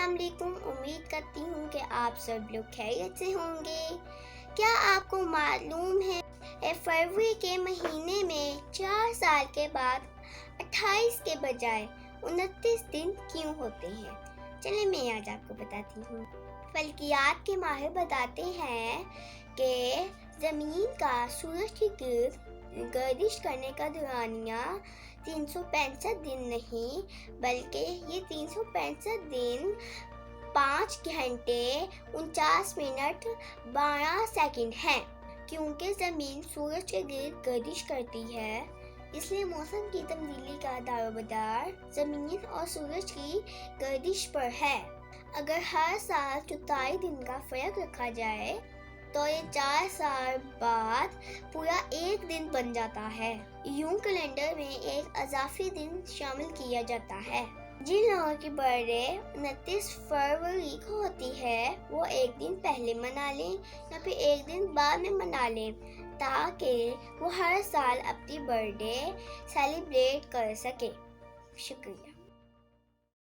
السلام علیکم، امید کرتی ہوں کہ آپ سب لوگ خیریت سے ہوں گے۔ کیا آپ کو معلوم ہے فروری کے مہینے میں 4 سال کے بعد 28 کے بجائے 29 دن کیوں ہوتے ہیں؟ چلیں میں آج آپ کو بتاتی ہوں۔ فلکیات کے ماہر بتاتے ہیں کہ زمین کا سورج کے گرد گردش کرنے کا دورانیہ 365 دن نہیں بلکہ یہ 365 دن 5 گھنٹے 49 منٹ 12 سیکنڈ ہیں۔ کیونکہ زمین سورج کے گرد گردش کرتی ہے، اس لیے موسم کی تبدیلی کا دارومدار زمین اور سورج کی گردش پر ہے۔ اگر ہر سال 34 دن کا فرق رکھا جائے تو یہ 4 سال بعد پورا ایک دن بن جاتا ہے۔ یوں کیلنڈر میں ایک اضافی دن شامل کیا جاتا ہے۔ جن لوگوں کی برتھ ڈے 29 فروری کو ہوتی ہے وہ ایک دن پہلے منا لیں یا پھر ایک دن بعد میں منا لیں تاکہ وہ ہر سال اپنی برتھ ڈے سیلیبریٹ کر سکیں۔ شکریہ۔